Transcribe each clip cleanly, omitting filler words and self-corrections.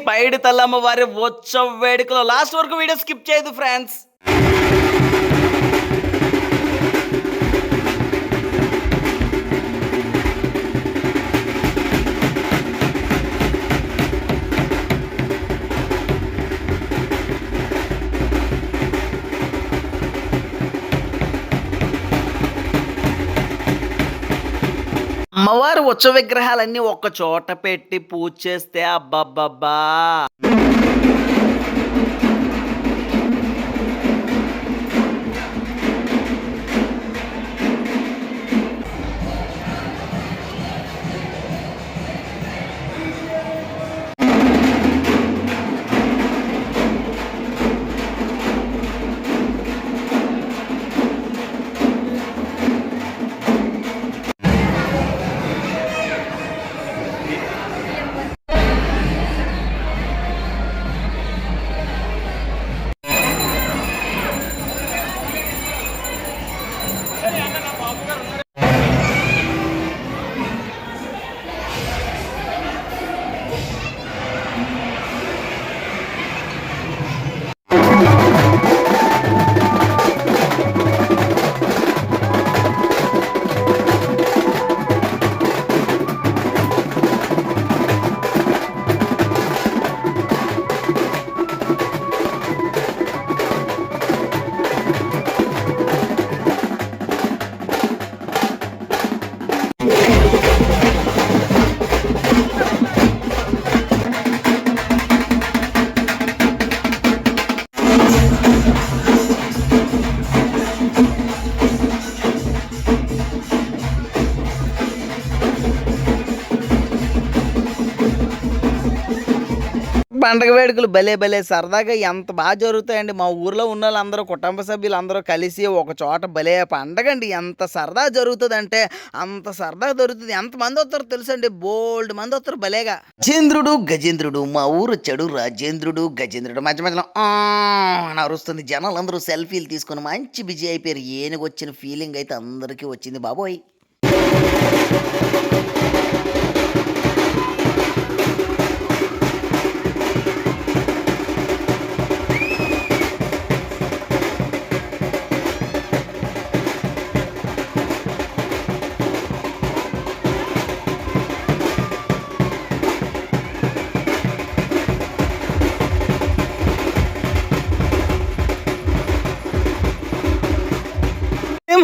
పైడి తల్లమ్మ వారి ఉత్సవ వేడుకలో లాస్ట్ వరకు వీడియో స్కిప్ చేయదు ఫ్రెండ్స్. అమ్మవారి ఉత్సవ విగ్రహాలన్నీ ఒక్క చోట పెట్టి పూజ చేస్తే అబ్బబ్బబ్బా! పండగ వేడుకలు భలే భలే సరదాగా ఎంత బాగా జరుగుతాయండి. మా ఊర్లో ఉన్న వాళ్ళందరూ కుటుంబ సభ్యులు అందరూ కలిసి ఒక చోట భలే పండగ అండి. ఎంత సరదా జరుగుతుందంటే అంత సరదా జరుగుతుంది. ఎంతమంది వస్తారో తెలుసండి, బోల్డ్ మంది వస్తారు భలేగా. గజేంద్రుడు మా ఊరు వచ్చాడు. గజేంద్రుడు మధ్య మధ్యలో అని అరుస్తుంది. జనాలు అందరూ సెల్ఫీలు తీసుకొని మంచి బిజీ అయిపోయారు. ఏనుగు వచ్చిన ఫీలింగ్ అయితే అందరికీ వచ్చింది బాబోయ్.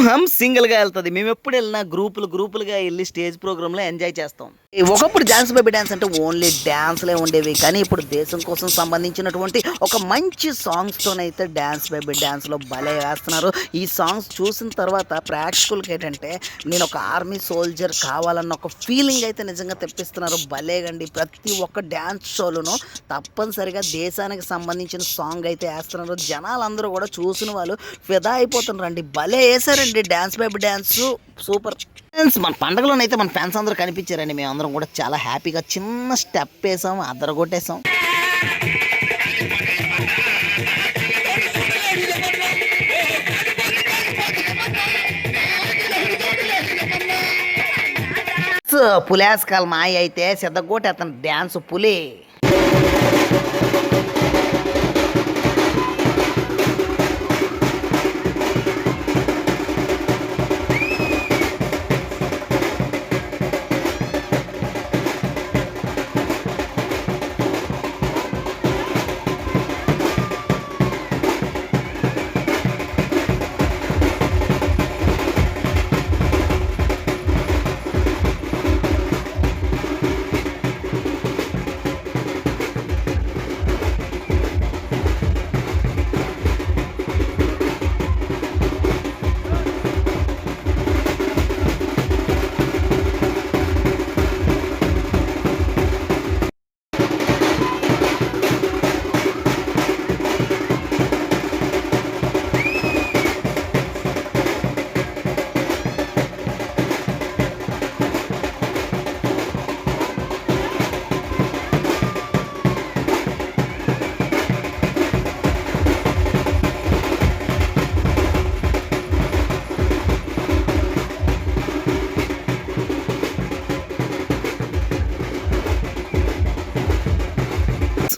సింహం సింగిల్గా వెళ్తుంది. మేము ఎప్పుడు వెళ్ళినా గ్రూపులుగా వెళ్ళి స్టేజ్ ప్రోగ్రాంలో ఎంజాయ్ చేస్తాం. ఒకప్పుడు డాన్స్ బేబీ డాన్స్ అంటే ఓన్లీ డాన్స్లే ఉండేవి, కానీ ఇప్పుడు దేశం కోసం సంబంధించినటువంటి ఒక మంచి సాంగ్స్తోనైతే డాన్స్ బేబీ డాన్స్లో భలే వేస్తున్నారు. ఈ సాంగ్స్ చూసిన తర్వాత ప్రేక్షకులకి ఏంటంటే నేను ఒక ఆర్మీ సోల్జర్ కావాలన్న ఒక ఫీలింగ్ అయితే నిజంగా తెప్పిస్తున్నారు. భలేగండి. ప్రతి ఒక్క డ్యాన్స్ షోలోనూ తప్పనిసరిగా దేశానికి సంబంధించిన సాంగ్ అయితే వేస్తున్నారు. జనాలందరూ కూడా చూసిన వాళ్ళు ఫిదా అయిపోతున్నారండి. భలే వేసారండి డాన్స్ బేబీ డాన్స్, సూపర్. మన పండుగలోనైతే మన ఫ్యాన్స్ అందరూ కనిపించారండి. మేము అందరం కూడా చాలా హ్యాపీగా చిన్న స్టెప్ వేసాం, అదరగొట్టేసాం. పులేస్కాల మాయ అయితే సిద్ధగొట్టి అతను డ్యాన్స్ పులి.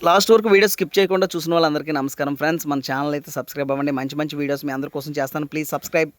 లాస్ట్ వరకు వీడియో స్కిప్ చేయకుండా చూసిన వాళ్ళందరికీ నమస్కారం ఫ్రెండ్స్. మన ఛానల్ అయితే సబ్స్క్రైబ్ అవ్వండి. మంచి మంచి వీడియోస్ మీ అందరి కోసం చేస్తాను. Please subscribe.